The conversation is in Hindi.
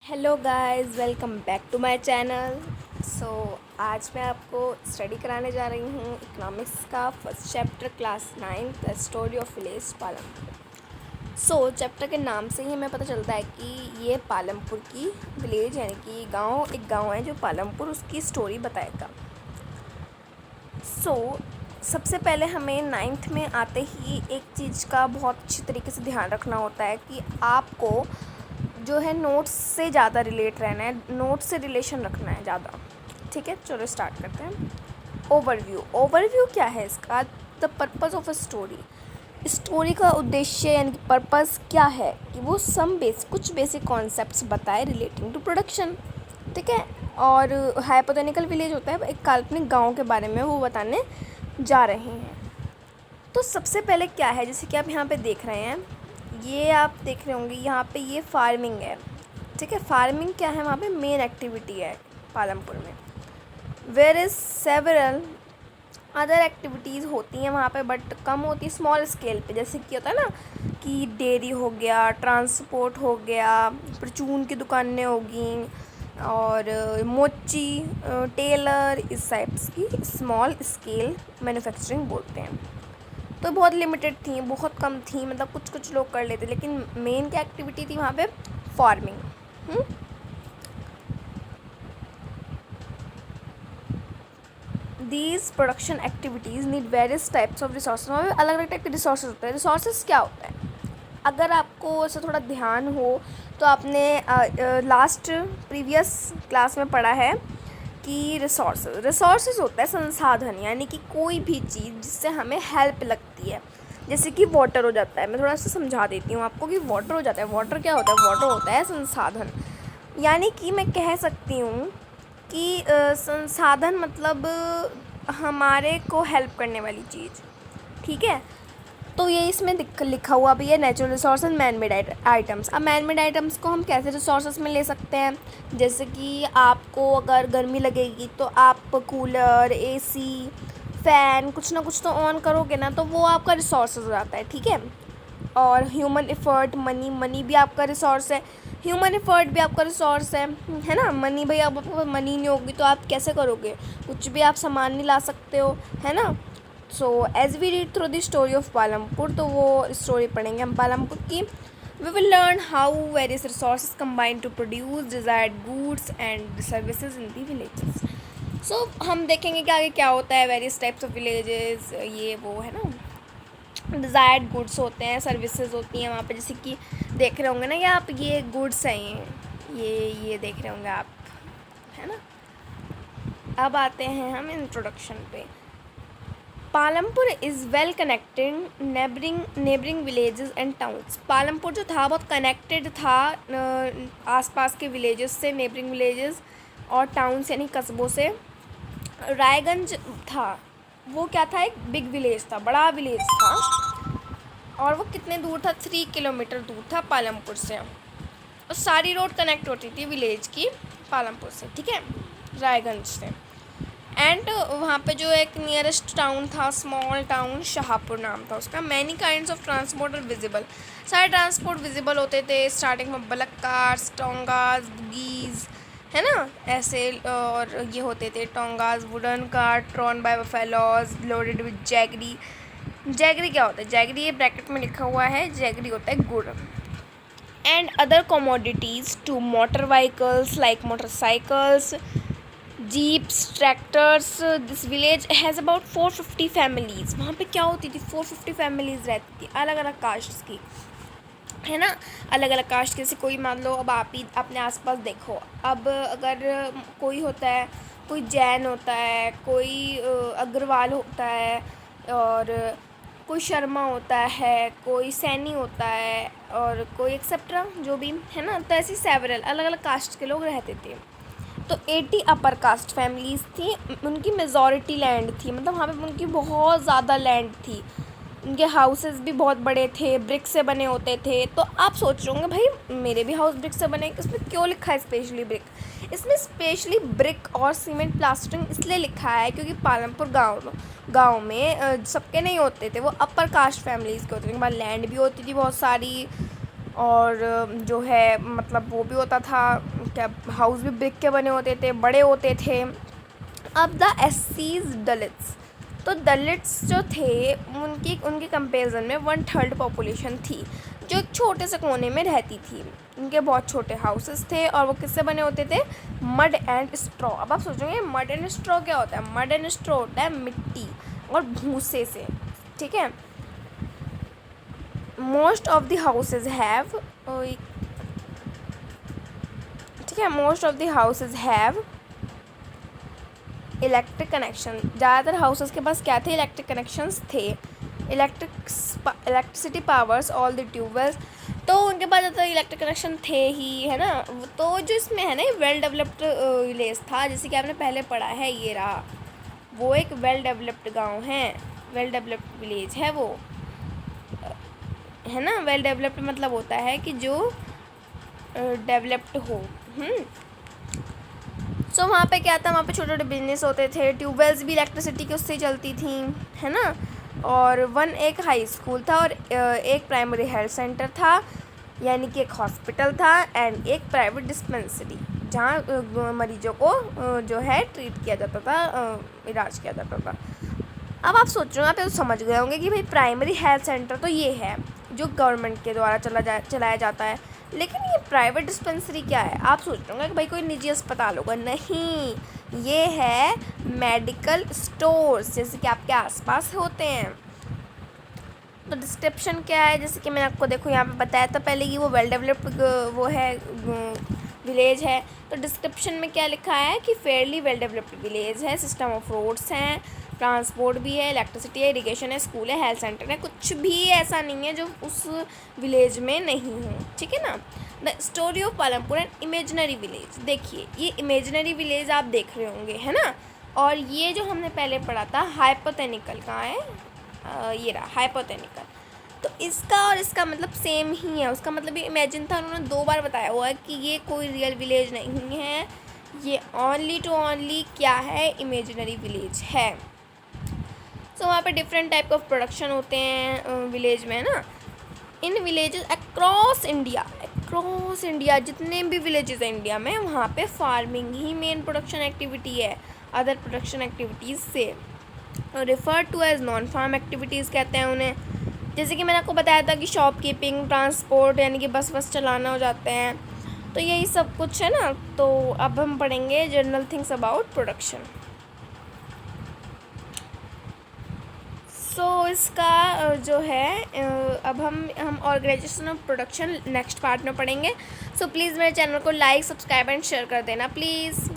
Hello guys, welcome back to my channel. So आज मैं आपको स्टडी कराने जा रही हूँ इकोनॉमिक्स का first chapter class 9 the story of village Palampur. Chapter के नाम से ही हमें पता चलता है कि ये पालमपुर की विलेज यानी कि एक गांव है जो पालमपुर, उसकी स्टोरी बताएगा। सबसे पहले हमें 9th में आते ही एक चीज़ का बहुत अच्छी तरीके से ध्यान रखना होता है कि आपको जो है नोट्स से ज़्यादा रिलेट रहना है, नोट्स से रिलेशन रखना है ज़्यादा। ठीक है, चलो स्टार्ट करते हैं। ओवरव्यू क्या है इसका? The purpose of a story. Story का उद्देश्य यानी कि पर्पज़ क्या है कि वो कुछ बेसिक कॉन्सेप्ट्स बताए रिलेटिंग टू प्रोडक्शन। ठीक है, और हाइपोथेटिकल विलेज होता है एक काल्पनिक गांव के बारे में वो बताने जा रहे हैं। तो सबसे पहले क्या है, जैसे कि आप यहाँ पे देख रहे हैं, ये आप देख रहे होंगे यहाँ पे ये फार्मिंग है। ठीक है, फार्मिंग क्या है, वहाँ पे मेन एक्टिविटी है पालमपुर में। Where is several other activities होती हैं वहाँ पे, बट कम होती है स्मॉल स्केल पे। जैसे कि होता है ना कि डेयरी हो गया, ट्रांसपोर्ट हो गया, परचून की दुकानें होगी और मोची, टेलर, इस टाइप्स की स्मॉल स्केल मैन्युफैक्चरिंग बोलते हैं। तो बहुत लिमिटेड थी, बहुत कम थी, मतलब कुछ कुछ लोग कर लेते, लेकिन मेन क्या एक्टिविटी थी वहाँ पे? Farming. These production activities need various types of resource. वहाँ पे अलग अलग टाइप के रिसोर्स होते हैं। रिसोर्स क्या होता है, अगर आपको ऐसा थोड़ा ध्यान हो तो आपने लास्ट प्रीवियस क्लास में पढ़ा है कि रिसोर्सेज होता है संसाधन, यानी कि कोई भी चीज़ जिससे हमें हेल्प लगती है। जैसे कि वाटर हो जाता है, मैं थोड़ा सा समझा देती हूँ आपको कि वाटर हो जाता है। वाटर क्या होता है? वाटर होता है संसाधन, यानी कि मैं कह सकती हूँ कि संसाधन मतलब हमारे को हेल्प करने वाली चीज़। ठीक है, तो ये इसमें लिखा हुआ भी है natural resource and man made items. अब मैन मेड आइटम्स को हम कैसे रिसोर्सेज में ले सकते हैं? जैसे कि आपको अगर गर्मी लगेगी तो आप कूलर, एसी, फ़ैन कुछ ना कुछ तो ऑन करोगे ना, तो वो आपका रिसोर्सेज हो जाता है। ठीक है, और ह्यूमन एफर्ट, मनी भी आपका रिसोर्स है, ह्यूमन एफर्ट भी आपका रिसोर्स है ना। मनी भाई, अब आपको मनी नहीं होगी तो आप कैसे करोगे? कुछ भी आप सामान नहीं ला सकते हो, है ना। So as we read through the story of Palampur, तो वो स्टोरी पढ़ेंगे हम पालमपुर की। We will learn how various resources combine to produce desired goods and services in the villages. So हम देखेंगे कि आगे क्या होता है, वेरियस टाइप्स ऑफ विलेजेस, ये वो है ना, डिज़ायर्ड गुड्स होते हैं, सर्विसेज होती हैं वहाँ पे। जैसे कि देख रहे होंगे ना, या आप ये गुड्स हैं, ये देख रहे होंगे आप, है ना। अब आते हैं हम इंट्रोडक्शन पे। Palampur is well connected neighbouring villages and towns. Palampur जो था बहुत कनेक्टेड था आसपास के विलेजेस से, नेबरिंग विलेजेस और टाउन्स यानी कस्बों से। रायगंज था, वो क्या था? एक बिग विलेज था, बड़ा विलेज था, और वो कितने दूर था? 3 किलोमीटर दूर था पालमपुर से, और सारी रोड कनेक्ट होती थी विलेज की पालमपुर से। ठीक है, रायगंज से। एंड वहाँ पे जो एक नियरेस्ट टाउन था, स्मॉल टाउन, शाहपुर नाम था उसका। Many kinds of transport are visible. सारे ट्रांसपोर्ट विजिबल होते थे। स्टार्टिंग में बलक कार्स, टोंगाज, बुगीज़, है ना, ऐसे। और ये होते थे tongas, wooden cart drawn by buffaloes loaded with jaggery. Jaggery क्या होता है? जैगरी ये ब्रैकेट में लिखा हुआ है, जैगरी होता है गुड़। And other commodities to motor vehicles like motorcycles, jeeps, tractors. This village has about 450 families. वहाँ पे क्या होती थी? 450 फैमिलीज़ रहती थी, अलग अलग कास्ट की, है ना, अलग अलग कास्ट की। जैसे कोई मान लो, अब आप ही अपने आसपास देखो, अब अगर कोई होता है, कोई जैन होता है, कोई अग्रवाल होता है, और कोई शर्मा होता है, कोई सैनी होता है, और कोई एक्सेट्रा जो भी, है ना। तो ऐसी सेवरल अलग अलग कास्ट के लोग रहते थे। तो 80 अपर कास्ट फैमिलीज़ थी, उनकी मेजॉरिटी लैंड थी, मतलब वहाँ पे उनकी बहुत ज़्यादा लैंड थी। उनके हाउसेस भी बहुत बड़े थे, ब्रिक से बने होते थे। तो आप सोच रहे होंगे भाई मेरे भी हाउस ब्रिक से बने, इसमें क्यों लिखा है स्पेशली ब्रिक? इसमें स्पेशली ब्रिक और सीमेंट प्लास्टरिंग इसलिए लिखा है क्योंकि पालमपुर गांव में सबके नहीं होते थे, वो अपर कास्ट फैमिलीज़ के होते थे, उनके पास लैंड भी होती थी बहुत सारी, और जो है मतलब वो भी होता था क्या, हाउस भी ब्रिक के बने होते थे, बड़े होते थे। अब द एससीज दलित्स, तो दलित्स जो थे उनके कंपेरिजन में 1/3 पॉपुलेशन थी जो एक छोटे से कोने में रहती थी। उनके बहुत छोटे हाउसेस थे और वो किससे बने होते थे, मड एंड स्ट्रॉ। अब आप सोचोगे मड एंड स्ट्रॉ क्या होता है, मड एंड स्ट्रॉ होता है मिट्टी और भूसे से, ठीक है। Most of the houses have, ठीक है, most of the houses have electric connection. ज़्यादातर हाउसेस के पास क्या थे, इलेक्ट्रिक कनेक्शंस थे। Electricity powers all the tube wells, तो उनके पास ज़्यादातर इलेक्ट्रिक कनेक्शन थे ही, है ना। तो जो इसमें है ना वेल डेवलप्ड विलेज था, जैसे कि आपने पहले पढ़ा है, ये रहा वो एक वेल डेवलप्ड गांव है, वेल डेवलप्ड विलेज है वो, है ना। वेल डेवलप्ड मतलब होता है कि जो डेवलप्ड हो। सो वहाँ पे क्या था, वहाँ पे छोटे छोटे बिजनेस होते थे, ट्यूबवेल्स भी इलेक्ट्रिसिटी की उससे चलती थी, है ना। और एक हाई स्कूल था और एक प्राइमरी हेल्थ सेंटर था, यानी कि एक हॉस्पिटल था, एंड एक प्राइवेट डिस्पेंसरी जहाँ मरीजों को जो है ट्रीट किया जाता था, इलाज किया जाता था। अब आप सोच रहे हो, आप तो समझ गए होंगे कि भाई प्राइमरी हेल्थ सेंटर तो ये है जो गवर्नमेंट के द्वारा चलाया जाता है, लेकिन ये प्राइवेट डिस्पेंसरी क्या है। आप सोच रहे होंगे कि भाई कोई निजी अस्पताल होगा, नहीं, ये है मेडिकल स्टोर्स, जैसे कि आपके आसपास होते हैं। तो डिस्क्रिप्शन क्या है, जैसे कि मैंने आपको देखो यहाँ पे बताया था पहले कि वो वेल डेवलप्ड वो है विलेज है। तो डिस्क्रिप्शन में क्या लिखा है कि फेयरली वेल डेवलप्ड विलेज है, सिस्टम ऑफ रोड्स हैं, ट्रांसपोर्ट भी है, इलेक्ट्रिसिटी है, इरिगेशन है, स्कूल है, हेल्थ सेंटर है, कुछ भी ऐसा नहीं है जो उस विलेज में नहीं हो, ठीक है ना। The story of Palampur and imaginary village, देखिए ये इमेजिनरी विलेज आप देख रहे होंगे, है ना। और ये जो हमने पहले पढ़ा था हाइपोथेटिकल, कहाँ है, ये रहा हाइपोथेटिकल। तो इसका और इसका मतलब सेम ही है, उसका मतलब ये इमेजिन था, उन्होंने 2 बार बताया हुआ है कि ये कोई रियल विलेज नहीं है, ये ओनली टू ओनली क्या है, इमेजिनरी विलेज है। सो वहाँ पे डिफरेंट टाइप ऑफ प्रोडक्शन होते हैं विलेज में, ना। इन विलेजेस अक्रॉस इंडिया जितने भी विलेजेस हैं इंडिया में, वहाँ पे फार्मिंग ही मेन प्रोडक्शन एक्टिविटी है, अदर प्रोडक्शन एक्टिविटीज़ से refer to as non farm activities कहते हैं उन्हें। जैसे कि मैंने आपको बताया था कि शॉपकीपिंग, ट्रांसपोर्ट, यानी कि बस चलाना हो जाते हैं, तो यही सब कुछ है ना। तो अब हम पढ़ेंगे general things about production. So इसका जो है अब हम organization of production next part में पढ़ेंगे। सो प्लीज़ मेरे चैनल को लाइक, सब्सक्राइब एंड शेयर कर देना प्लीज़।